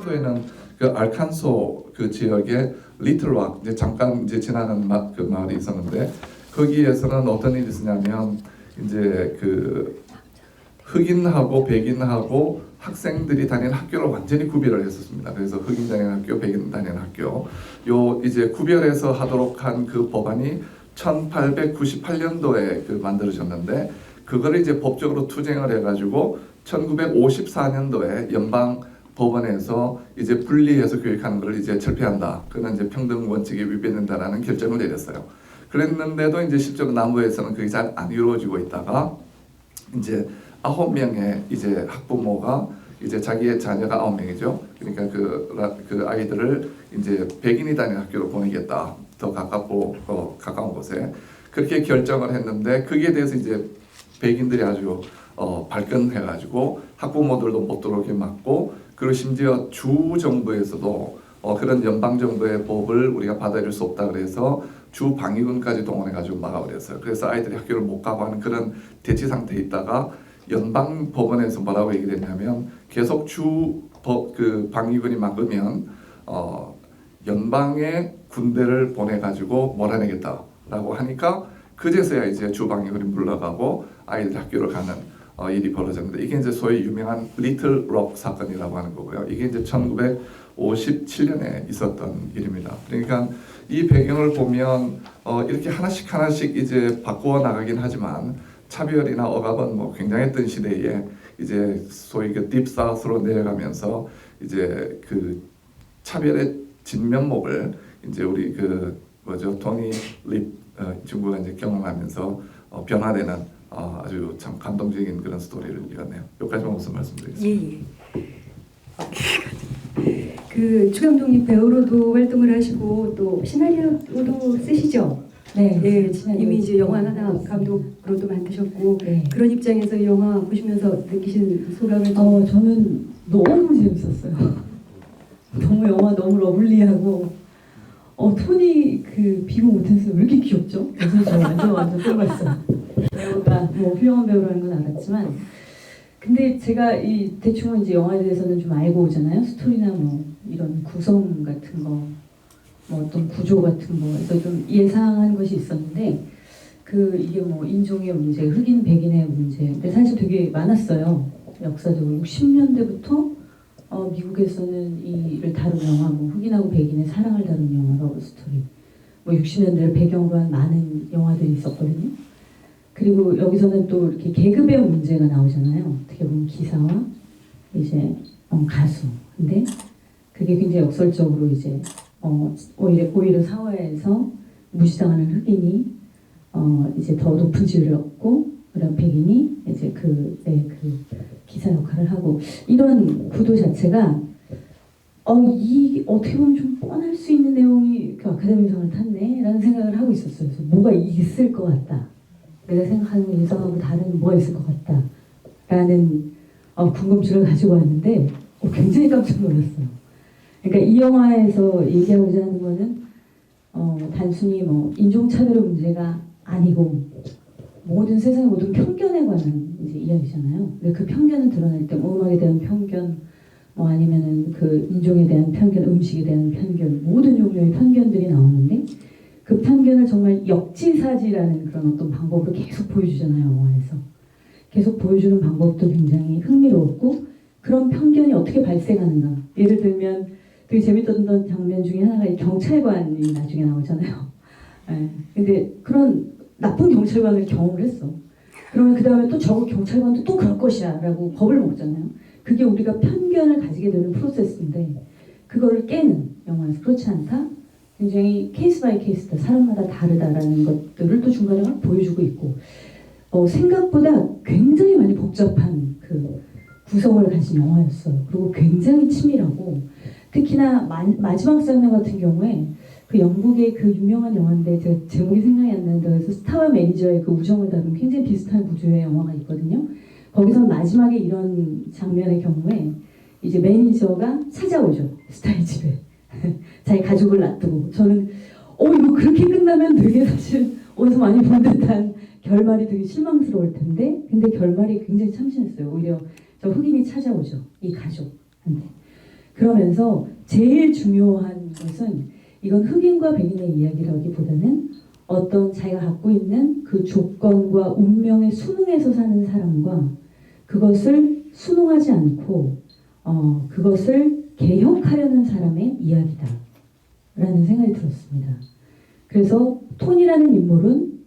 사크라멘토에는 그 알칸소 그 지역에 리틀락 이제 잠깐 이제 지나는 그 마을이 있었는데 거기에서는 어떤 일이 있었냐면 이제 그 흑인하고 백인하고 학생들이 다니는 학교를 완전히 구별을 했었습니다. 그래서 흑인 다니는 학교, 백인 다니는 학교 요 이제 구별해서 하도록 한 그 법안이 1898년도에 그 만들어졌는데 그거를 이제 법적으로 투쟁을 해가지고 1954년도에 연방 법원에서 이제 분리해서 교육하는 걸 이제 철폐한다. 그는 이제 평등 원칙에 위배된다라는 결정을 내렸어요. 그랬는데도 이제 실제로 남부에서는 그게 잘 안 이루어지고 있다가 이제 9명의 이제 학부모가 이제 자기의 자녀가 9명이죠. 그러니까 그 아이들을 이제 백인이 다니는 학교로 보내겠다. 더 가까운 곳에 그렇게 결정을 했는데 거기에 대해서 이제 백인들이 아주 발끈해가지고 학부모들도 못 들어오게 막고 그리고 심지어 주 정부에서도 그런 연방 정부의 법을 우리가 받아들일 수 없다 그래서 주 방위군까지 동원해가지고 막아버렸어요. 그래서 아이들이 학교를 못 가고 하는 그런 대치 상태에 있다가 연방 법원에서 뭐라고 얘기했냐면 계속 그 방위군이 막으면 연방의 군대를 보내가지고 몰아내겠다라고 하니까 그제서야 이제 주 방위군이 물러가고 아이들 학교를 가는 일이 벌어졌는데 이게 이제 소위 유명한 리틀 록 사건이라고 하는 거고요. 이게 이제 1957년에 있었던 일입니다. 그러니까 이 배경을 보면 이렇게 하나씩 이제 바꾸어 나가긴 하지만 차별이나 억압은 뭐 굉장했던 시대에 이제 소위 그 딥사우스로 내려가면서 이제 그 차별의 진면목을 이제 우리 그 뭐죠 토니 립 친구가 이제 경험하면서 변화되는 아주 참 감동적인 그런 스토리를 이뤘네요. 여기까지만 우선 말씀드리겠습니다. 예. 그 추감독님 배우로도 활동을 하시고 또 시나리오도 쓰시죠? 네. 예, 이미 이제 영화 하나 감독으로도 만드셨고 네. 그런 입장에서 영화 보시면서 느끼신 소감을 저는 너무 재밌었어요. 너무 영화 너무 러블리하고 토니 그 비교 못했어요. 왜 이렇게 귀엽죠? 그래서 저 완전 끌었어요. 배우가 뭐 훌륭한 배우라는 건 알았지만 근데 제가 이 대충은 이제 영화에 대해서는 좀 알고 오잖아요. 스토리나 뭐 이런 구성 같은 거, 뭐 어떤 구조 같은 거, 그래서 좀 예상한 것이 있었는데 이게 뭐 인종의 문제, 흑인 백인의 문제, 근데 사실 되게 많았어요. 역사적으로 60년대부터 미국에서는 이를 다룬 영화, 뭐 흑인하고 백인의 사랑을 다룬 영화, 러브 스토리, 뭐 60년대를 배경으로 한 많은 영화들이 있었거든요. 그리고 여기서는 또 이렇게 계급의 문제가 나오잖아요. 어떻게 보면 기사와 이제 가수. 근데 그게 굉장히 역설적으로 이제 오히려 사회에서 무시당하는 흑인이 이제 더 높은 지위를 얻고 그런 백인이 이제 그 기사 역할을 하고 이런 구도 자체가 이 어떻게 보면 좀 뻔할 수 있는 내용이 그 아카데미상을 탔네라는 생각을 하고 있었어요. 그래서 뭐가 있을 것 같다. 내가 생각하는 예상하고 다른 뭐가 있을 것 같다라는 궁금증을 가지고 왔는데 굉장히 깜짝 놀랐어요. 그러니까 이 영화에서 얘기하고자 하는 거는 단순히 뭐 인종차별의 문제가 아니고 모든 세상의 모든 편견에 관한 이제 이야기잖아요. 근데 그 편견을 드러낼 때 음악에 대한 편견, 뭐 아니면은 그 인종에 대한 편견, 음식에 대한 편견, 모든 종류의 편견들이 나오는데 그 편견을 정말 역지사지라는 그런 어떤 방법으로 계속 보여주잖아요, 영화에서. 계속 보여주는 방법도 굉장히 흥미로웠고 그런 편견이 어떻게 발생하는가. 예를 들면 되게 재밌었던 장면 중에 하나가 이 경찰관이 나중에 나오잖아요. 네. 근데 그런 나쁜 경찰관을 경험을 했어. 그러면 그 다음에 또 저 경찰관도 또 그럴 것이야 라고 겁을 먹잖아요. 그게 우리가 편견을 가지게 되는 프로세스인데 그거를 깨는 영화에서 그렇지 않다. 굉장히 케이스 바이 케이스다. 사람마다 다르다라는 것들을 또 중간에 막 보여주고 있고 생각보다 굉장히 많이 복잡한 그 구성을 가진 영화였어요. 그리고 굉장히 치밀하고 특히나 마지막 장면 같은 경우에 그 영국의 그 유명한 영화인데 제가 제목이 생각이 안 나는데 그래서 스타와 매니저의 그 우정을 다룬 굉장히 비슷한 구조의 영화가 있거든요. 거기서 마지막에 이런 장면의 경우에 이제 매니저가 찾아오죠. 스타의 집에. 자기 가족을 놔두고 저는 이거 그렇게 끝나면 되게 사실 어디서 많이 본 듯한 결말이 되게 실망스러울 텐데 근데 결말이 굉장히 참신했어요. 오히려 저 흑인이 찾아오죠. 이 가족한테. 그러면서 제일 중요한 것은 이건 흑인과 백인의 이야기라기보다는 어떤 자기가 갖고 있는 그 조건과 운명에 순응해서 사는 사람과 그것을 순응하지 않고 그것을 개혁하려는 사람의 이야기다 라는 생각이 들었습니다. 그래서 톤이라는 인물은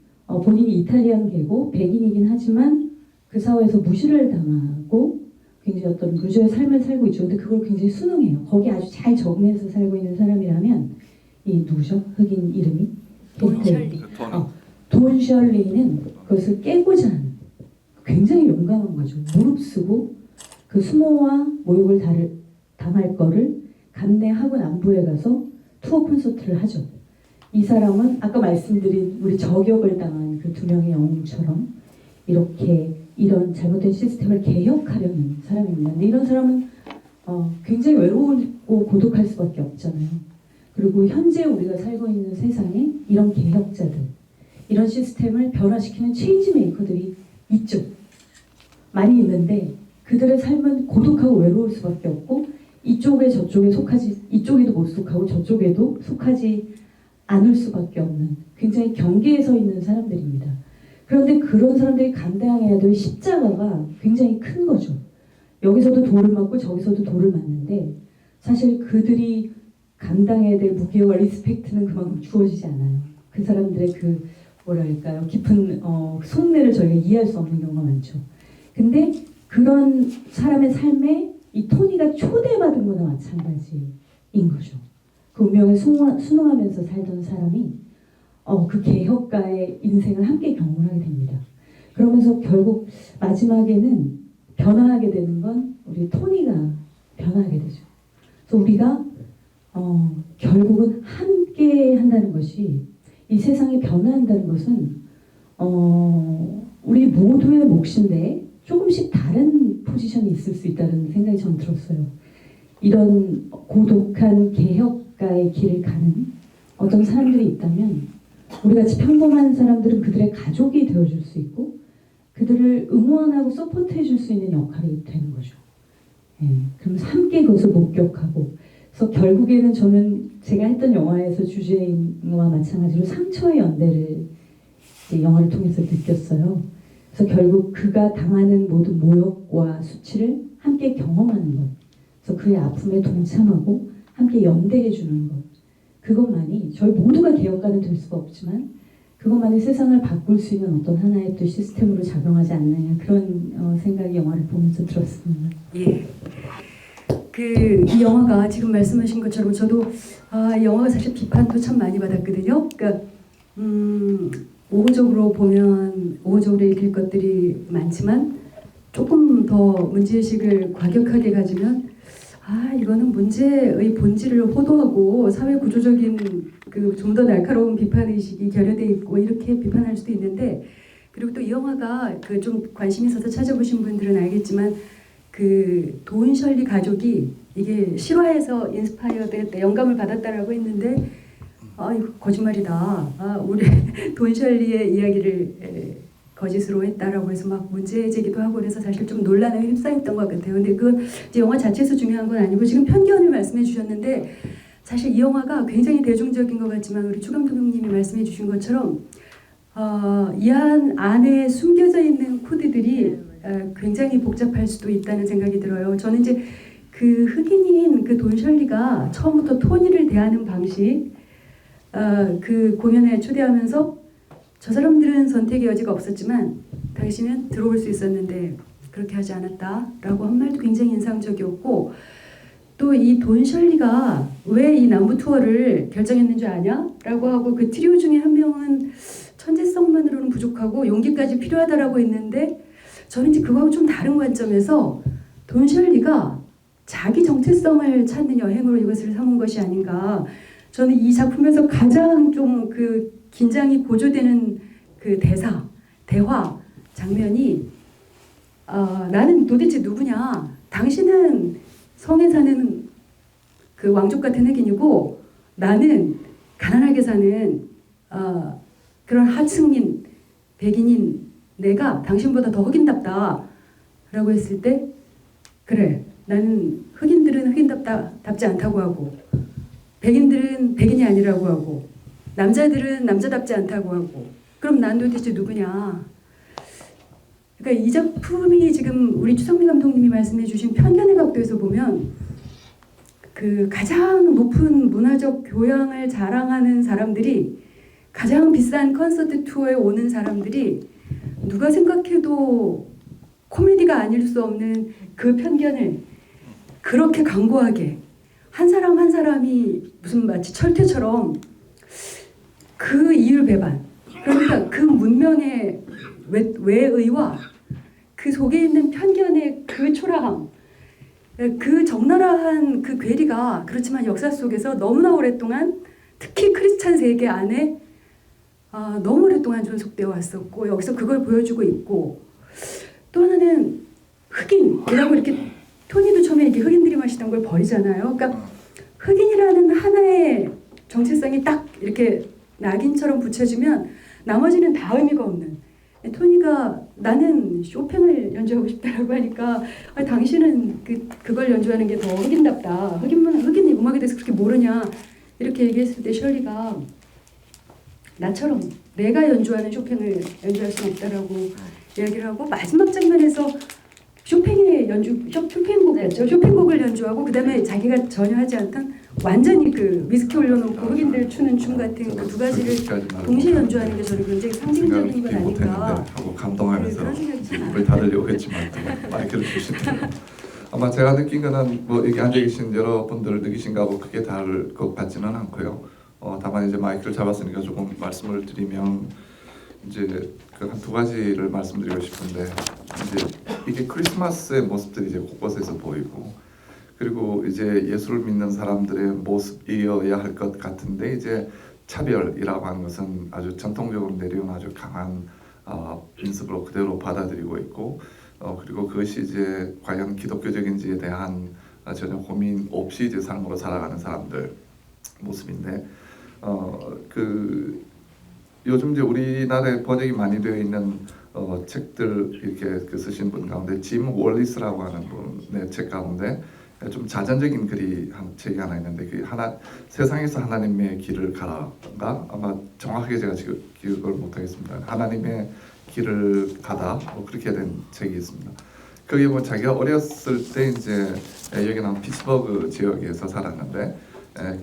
본인이 이탈리안계고 백인이긴 하지만 그 사회에서 무시를 당하고 굉장히 어떤 루저의 삶을 살고 있죠. 근데 그걸 굉장히 순응해요. 거기 아주 잘 적응해서 살고 있는 사람이라면 이 누구죠? 흑인 이름이? 돈 셜리. 돈 셜리는 그것을 깨고자 하는 굉장히 용감한 거죠. 무릅쓰고 그 수모와 모욕을 당할 거를 감내하고 남부에 가서 투어 콘서트를 하죠. 이 사람은 아까 말씀드린 우리 저격을 당한 그 두 명의 영웅처럼 이렇게 이런 잘못된 시스템을 개혁하려는 사람입니다. 근데 이런 사람은 굉장히 외로우고 고독할 수밖에 없잖아요. 그리고 현재 우리가 살고 있는 세상에 이런 개혁자들, 이런 시스템을 변화시키는 체인지 메이커들이 있죠. 많이 있는데 그들의 삶은 고독하고 외로울 수밖에 없고 이쪽에 저쪽에 속하지, 이쪽에도 못 속하고 저쪽에도 속하지 않을 수밖에 없는 굉장히 경계에 서 있는 사람들입니다. 그런데 그런 사람들이 감당해야 될 십자가가 굉장히 큰 거죠. 여기서도 돌을 맞고 저기서도 돌을 맞는데 사실 그들이 감당해야 될 무게와 리스펙트는 그만큼 주어지지 않아요. 그 사람들의 그 뭐랄까요, 깊은 속내를 저희가 이해할 수 없는 경우가 많죠. 근데 그런 사람의 삶에 이 토니가 초대받은 거나 마찬가지인 거죠. 그 운명에 순응하면서 살던 사람이 그 개혁가의 인생을 함께 경험을 하게 됩니다. 그러면서 결국 마지막에는 변화하게 되는 건 우리 토니가 변화하게 되죠. 그래서 우리가 결국은 함께 한다는 것이, 이 세상이 변화한다는 것은 우리 모두의 몫인데 조금씩 다른 포지션이 있을 수 있다는 생각이 전 들었어요. 이런 고독한 개혁가의 길을 가는 어떤 사람들이 있다면 우리같이 평범한 사람들은 그들의 가족이 되어줄 수 있고 그들을 응원하고 서포트해 줄 수 있는 역할이 되는 거죠. 그러면서 함께 그것을 목격하고, 그래서 결국에는 저는 제가 했던 영화에서 주제인과 마찬가지로 상처의 연대를 영화를 통해서 느꼈어요. 그래서 결국 그가 당하는 모든 모욕과 수치를 함께 경험하는 것, 그래서 그의 아픔에 동참하고 함께 연대해 주는 것, 그것만이 저희 모두가 개혁가는 될 수가 없지만 그것만이 세상을 바꿀 수 있는 어떤 하나의 또 시스템으로 작용하지 않느냐, 그런 생각이 영화를 보면서 들었습니다. 예. 이 영화가 지금 말씀하신 것처럼 저도 이 영화가 사실 비판도 참 많이 받았거든요. 그러니까 우호적으로 보면 우호적으로 읽힐 것들이 많지만 조금 더 문제의식을 과격하게 가지면 이거는 문제의 본질을 호도하고 사회 구조적인 그 좀 더 날카로운 비판의식이 결여돼 있고 이렇게 비판할 수도 있는데, 그리고 또 이 영화가 그 좀 관심 있어서 찾아보신 분들은 알겠지만 그 돈 셜리 가족이 이게 실화에서 인스파이어 됐다, 영감을 받았다라고 했는데 이거 거짓말이다. 우리 돈 셜리의 이야기를 거짓으로 했다라고 해서 막 문제 제기도 하고 그래서 사실 좀 논란에 휩싸였던 것 같아요. 근데 그건 이제 영화 자체에서 중요한 건 아니고 지금 편견을 말씀해 주셨는데, 사실 이 영화가 굉장히 대중적인 것 같지만 우리 추 감독님이 말씀해 주신 것처럼 이 안에 숨겨져 있는 코드들이 굉장히 복잡할 수도 있다는 생각이 들어요. 저는 이제 그 흑인인 그 돈 셜리가 처음부터 토니를 대하는 방식, 그 공연에 초대하면서 저 사람들은 선택의 여지가 없었지만 당신은 들어올 수 있었는데 그렇게 하지 않았다라고 한 말도 굉장히 인상적이었고, 또 이 돈 셜리가 왜 이 남부 투어를 결정했는 줄 아냐? 라고 하고 그 트리오 중에 한 명은 천재성만으로는 부족하고 용기까지 필요하다라고 했는데, 저는 이제 그거하고 좀 다른 관점에서 돈 셜리가 자기 정체성을 찾는 여행으로 이것을 삼은 것이 아닌가. 저는 이 작품에서 가장 좀 그 긴장이 고조되는 그 대화 장면이 나는 도대체 누구냐? 당신은 성에 사는 그 왕족 같은 흑인이고 나는 가난하게 사는 그런 하층민 백인인 내가 당신보다 더 흑인답다 라고 했을 때, 그래 나는 흑인들은 흑인답지 않다고 하고 백인들은 백인이 아니라고 하고 남자들은 남자답지 않다고 하고 그럼 난 도대체 누구냐? 그러니까 이 작품이 지금 우리 추성미 감독님이 말씀해주신 편견의 각도에서 보면 그 가장 높은 문화적 교양을 자랑하는 사람들이 가장 비싼 콘서트 투어에 오는 사람들이 누가 생각해도 코미디가 아닐 수 없는 그 편견을 그렇게 강고하게 한 사람 한 사람이 무슨 마치 철퇴처럼 그 이율배반 그러니까 그 문명의 외의와 그 속에 있는 편견의 그 초라함 그 적나라한 그 괴리가 그렇지만 역사 속에서 너무나 오랫동안 특히 크리스찬 세계 안에 너무 오랫동안 존속되어 왔었고 여기서 그걸 보여주고 있고 또 하나는 흑인이라고 이렇게 토니도 처음에 이렇게 흑인들이 마시던 걸 버리잖아요. 그러니까 흑인이라는 하나의 정체성이 딱 이렇게 낙인처럼 붙여지면 나머지는 다 의미가 없는 토니가 나는 쇼팽을 연주하고 싶다라고 하니까 당신은 그걸 연주하는 게 더 흑인답다. 흑인 음악에 대해서 그렇게 모르냐 이렇게 얘기했을 때 셜리가 나처럼 내가 연주하는 쇼팽을 연주할 수는 없다라고 이야기를 하고 마지막 장면에서 쇼팽곡이었죠. 쇼팽곡을 연주하고 그 다음에 자기가 전혀 하지 않던 완전히 그 위스키 올려놓고 흑인들 추는 춤 같은 그 두 가지를 동시에 연주하는 게 저는 굉장히 상징적인 건 아닌가 하고 감동하면서 그런 생각이 좀 입을 닫으려고 했지만 또 마이크를 주시더라고요. 아마 제가 느낀 거는 뭐 여기 앉아 계신 여러분들 느끼신 거하고 크게 다를 것 같지는 않고요. 다만 이제 마이크를 잡았으니까 조금 말씀을 드리면 이제 그 한 두 가지를 말씀드리고 싶은데 이제 이게 크리스마스의 모습들이 이제 곳곳에서 보이고 그리고 이제 예수를 믿는 사람들의 모습이어야 할 것 같은데 이제 차별이라고 하는 것은 아주 전통적으로 내려온 아주 강한 인습으로 그대로 받아들이고 있고 그리고 그것이 이제 과연 기독교적인지에 대한 전혀 고민 없이 이제 삶으로 살아가는 사람들 모습인데 그 요즘 이제 우리나라에 번역이 많이 되어 있는 책들 이렇게 쓰신 분 가운데 짐 월리스라고 하는 분의 책 가운데 좀 자전적인 글이 한 책이 하나 있는데 그 세상에서 하나님의 길을 가라가 아마 정확하게 제가 지금 기억을 못하겠습니다. 하나님의 길을 가다 뭐 그렇게 된 책이 있습니다. 거기 뭐 자기가 어렸을 때 이제 여기 나온 피츠버그 지역에서 살았는데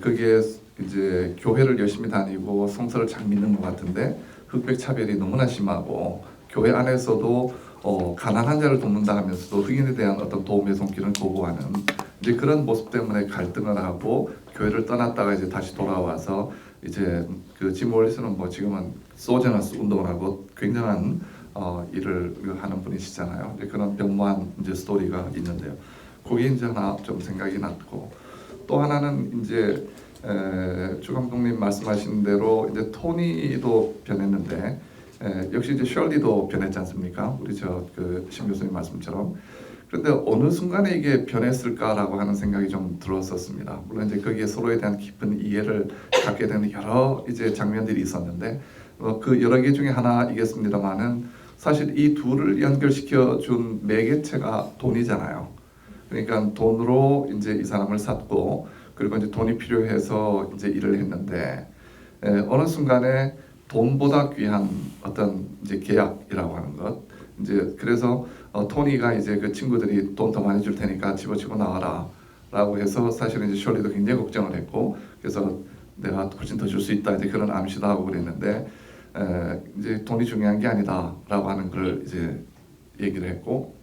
거기에 이제 교회를 열심히 다니고 성서를 잘 믿는 것 같은데 흑백 차별이 너무나 심하고 교회 안에서도 가난한 자를 돕는다 하면서도 흑인에 대한 어떤 도움의 손길은 거부하는 이제 그런 모습 때문에 갈등을 하고 교회를 떠났다가 이제 다시 돌아와서 이제 그 짐 몰리스는 뭐 지금은 소저너스 운동을 하고 굉장한 일을 하는 분이시잖아요. 이제 그런 변모한 이제 스토리가 있는데요. 그게 이제 하나 좀 생각이 났고 또 하나는 이제 주 감독님 말씀하신 대로 이제 토니도 변했는데 역시 이제 셜리도 변했지 않습니까? 우리 심 교수님 말씀처럼. 그런데 어느 순간에 이게 변했을까라고 하는 생각이 좀 들었었습니다. 물론 이제 거기에 서로에 대한 깊은 이해를 갖게 되는 여러 이제 장면들이 있었는데 그 여러 개 중에 하나이겠습니다만은 사실 이 둘을 연결시켜 준 매개체가 돈이잖아요. 그러니까 돈으로 이제 이 사람을 샀고 그리고 이제 돈이 필요해서 이제 일을 했는데 어느 순간에 돈보다 귀한 어떤 이제 계약이라고 하는 것 이제 그래서 토니가 이제 그 친구들이 돈 더 많이 줄 테니까 집어치고 나와라라고 해서 사실은 이제 셜리도 굉장히 걱정을 했고 그래서 내가 훨씬 더 줄 수 있다 이제 그런 암시도 하고 그랬는데 이제 돈이 중요한 게 아니다라고 하는 걸 이제 얘기를 했고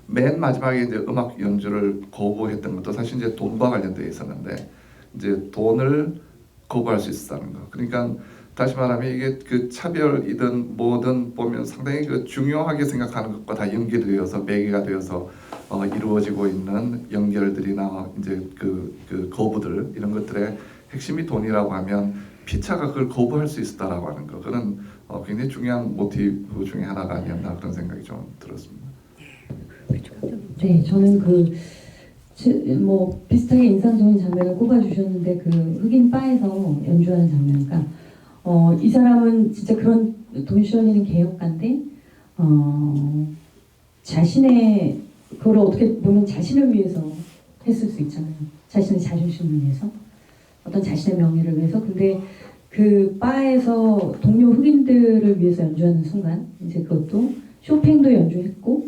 맨 마지막에 이제 음악 연주를 거부했던 것도 사실 이제 돈과 관련되어 있었는데 이제 돈을 거부할 수 있었다는 거. 그러니까 다시 말하면 이게 그 차별이든 뭐든 보면 상당히 그 중요하게 생각하는 것과 다 연결되어서 매개가 되어서 이루어지고 있는 연결들이나 이제 그 거부들 이런 것들의 핵심이 돈이라고 하면 피차가 그걸 거부할 수 있었다라고 하는 거. 그런 굉장히 중요한 모티브 중에 하나가 아니었나 그런 생각이 좀 들었습니다. 네, 저는 뭐 비슷하게 인상적인 장면을 꼽아주셨는데 그 흑인 바에서 연주하는 장면. 그러니까 이 사람은 진짜 그런 돈 셜리는 개혁가인데 자신의 그걸 어떻게 보면 자신을 위해서 했을 수 있잖아요. 자신의 자존심을 위해서, 어떤 자신의 명예를 위해서. 근데 그 바에서 동료 흑인들을 위해서 연주하는 순간 이제 그것도 쇼팽도 연주했고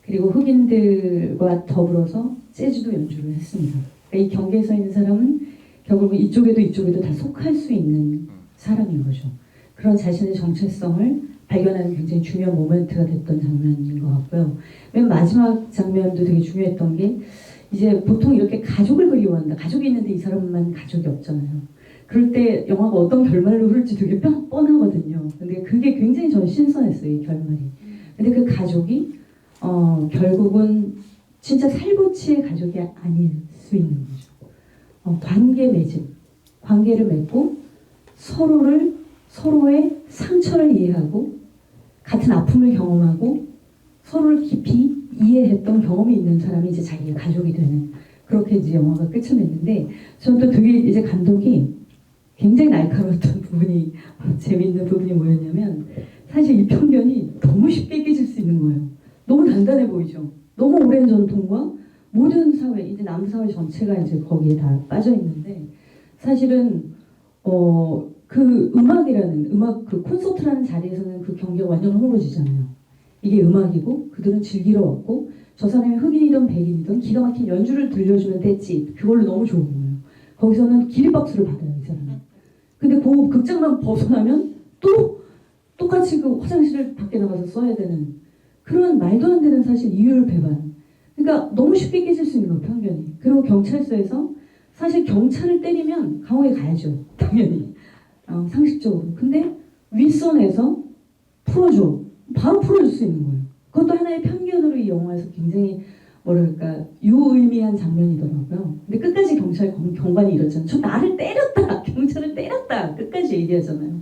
그리고 흑인들과 더불어서 재즈도 연주를 했습니다. 그러니까 이 경계에 서 있는 사람은 결국은 이쪽에도 이쪽에도 다 속할 수 있는 사람인 거죠. 그런 자신의 정체성을 발견하는 굉장히 중요한 모멘트가 됐던 장면인 것 같고요. 맨 마지막 장면도 되게 중요했던 게 이제 보통 이렇게 가족을 그리워한다. 가족이 있는데 이 사람만 가족이 없잖아요. 그럴 때 영화가 어떤 결말로 흐를지 되게 뻔하거든요. 근데 그게 굉장히 전 신선했어요, 이 결말이. 근데 그 가족이 결국은 진짜 살보치의 가족이 아닐 수 있는 거죠. 관계 맺음, 관계를 맺고 서로의 상처를 이해하고 같은 아픔을 경험하고 서로를 깊이 이해했던 경험이 있는 사람이 이제 자기의 가족이 되는, 그렇게 이제 영화가 끝을 맺는데 저는 또 되게 이제 감독이 굉장히 날카로웠던 부분이 재미있는 부분이 뭐였냐면 사실 이 편견이 너무 쉽게 깨질 수 있는 거예요. 너무 단단해 보이죠. 너무 오랜 전통과 모든 사회, 이제 남부 사회 전체가 이제 거기에 다 빠져 있는데 사실은 그 음악 그 콘서트라는 자리에서는 그 경계가 완전 허물어지잖아요. 이게 음악이고 그들은 즐기러 왔고 저 사람이 흑인이든 백인이든 기가 막힌 연주를 들려주는 대지 그걸로 너무 좋은 거예요. 거기서는 기립박수를 받아요, 이 사람은. 근데 그 극장만 벗어나면 또 똑같이 그 화장실을 밖에 나가서 써야 되는 그런 말도 안 되는 사실 이율 배반. 그러니까 너무 쉽게 깨질 수 있는 거, 편견이. 그리고 경찰서에서 사실 경찰을 때리면 감옥에 가야죠, 당연히. 상식적으로. 근데 윗선에서 풀어줘. 바로 풀어줄 수 있는 거예요. 그것도 하나의 편견으로 이 영화에서 굉장히 뭐랄까 유의미한 장면이더라고요. 근데 끝까지 경관이 이러잖아요. 저 나를 때렸다. 경찰을 때렸다. 끝까지 얘기하잖아요.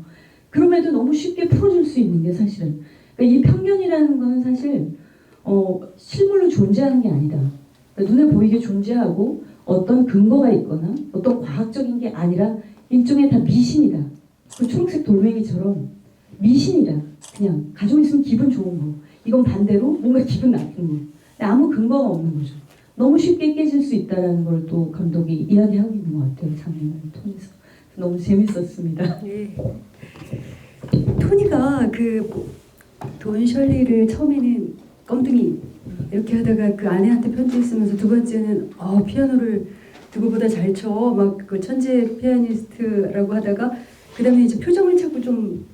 그럼에도 너무 쉽게 풀어줄 수 있는 게 사실은. 그러니까 이 편견이라는 거는 사실 실물로 존재하는 게 아니다. 그러니까 눈에 보이게 존재하고 어떤 근거가 있거나 어떤 과학적인 게 아니라 일종의 다 미신이다. 그 초록색 돌멩이처럼 미신이다. 그냥 가지고 있으면 기분 좋은 거. 이건 반대로 뭔가 기분 나쁜 거. 아무 근거가 없는 거죠. 너무 쉽게 깨질 수 있다는 걸 또 감독이 이야기하고 있는 것 같아요. 장면을 통해서. 너무 재밌었습니다. 네. 토니가 돈 셜리를 처음에는 껌둥이 이렇게 하다가 그 아내한테 편지 쓰면서 두 번째는 피아노를 누구보다 잘 쳐. 막 그 천재 피아니스트라고 하다가 그다음에 이제 표정을 자꾸 좀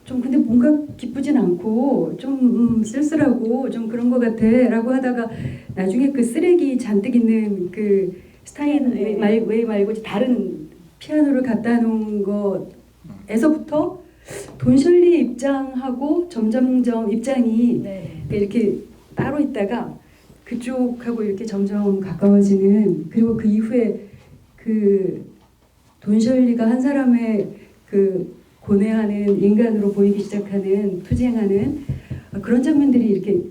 근데 뭔가 기쁘진 않고 좀 쓸쓸하고 좀 그런 것 같아라고 하다가 나중에 그 쓰레기 잔뜩 있는 그 스타인 웨이 말고 다른 피아노를 갖다 놓은 거에서부터 돈 셜리 입장하고 점점점 입장이 이렇게 따로 있다가 그쪽하고 이렇게 점점 가까워지는, 그리고 그 이후에 그 돈 셜리가 한 사람의 그 고뇌하는 인간으로 보이기 시작하는, 투쟁하는 그런 장면들이 이렇게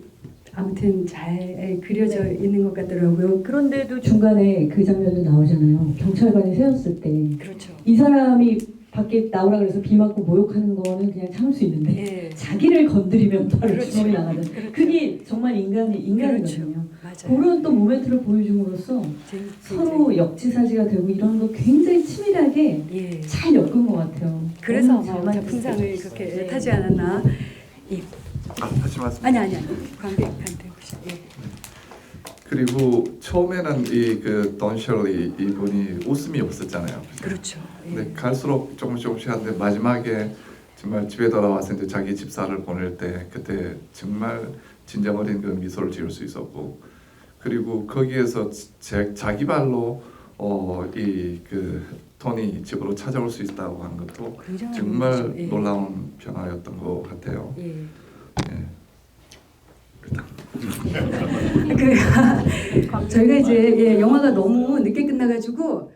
아무튼 잘 그려져 있는 것 같더라고요. 그런데도 중간에 그 장면도 나오잖아요. 경찰관이 세웠을 때. 그렇죠. 이 사람이 밖에 나오라 그래서 비 맞고 모욕하는 거는 그냥 참을 수 있는데 네. 자기를 건드리면 바로 그렇죠. 주먹이 나가는. 그렇죠. 그게 정말 인간이거든요. 그렇죠. 맞아요. 그런 또 모멘트를 보여줌으로써 서로 역지사지가 되고 이런 거 굉장히 치밀하게 예. 잘 엮은 것 같아요. 그래서 너무 잘 뭐 만들었어요. 작품상을 그렇게 네. 타지 않았나. 다시 말씀. 아니 관객 혹시. 예. 그리고 처음에는 돈 셜리 이분이 웃음이 없었잖아요. 그렇죠. 예. 근데 갈수록 조금씩 하는데 마지막에 정말 집에 돌아와서 이제 자기 집사를 보낼 때 그때 정말 진정 어린 그 미소를 지을 수 있었고, 그리고 거기에서 자기 발로 톤이 집으로 찾아올 수 있다고 하는 것도 굉장한 정말 거죠. 예. 놀라운 변화였던 것 같아요. 예. 예. 저희가 이제 영화가 너무 늦게 끝나가지고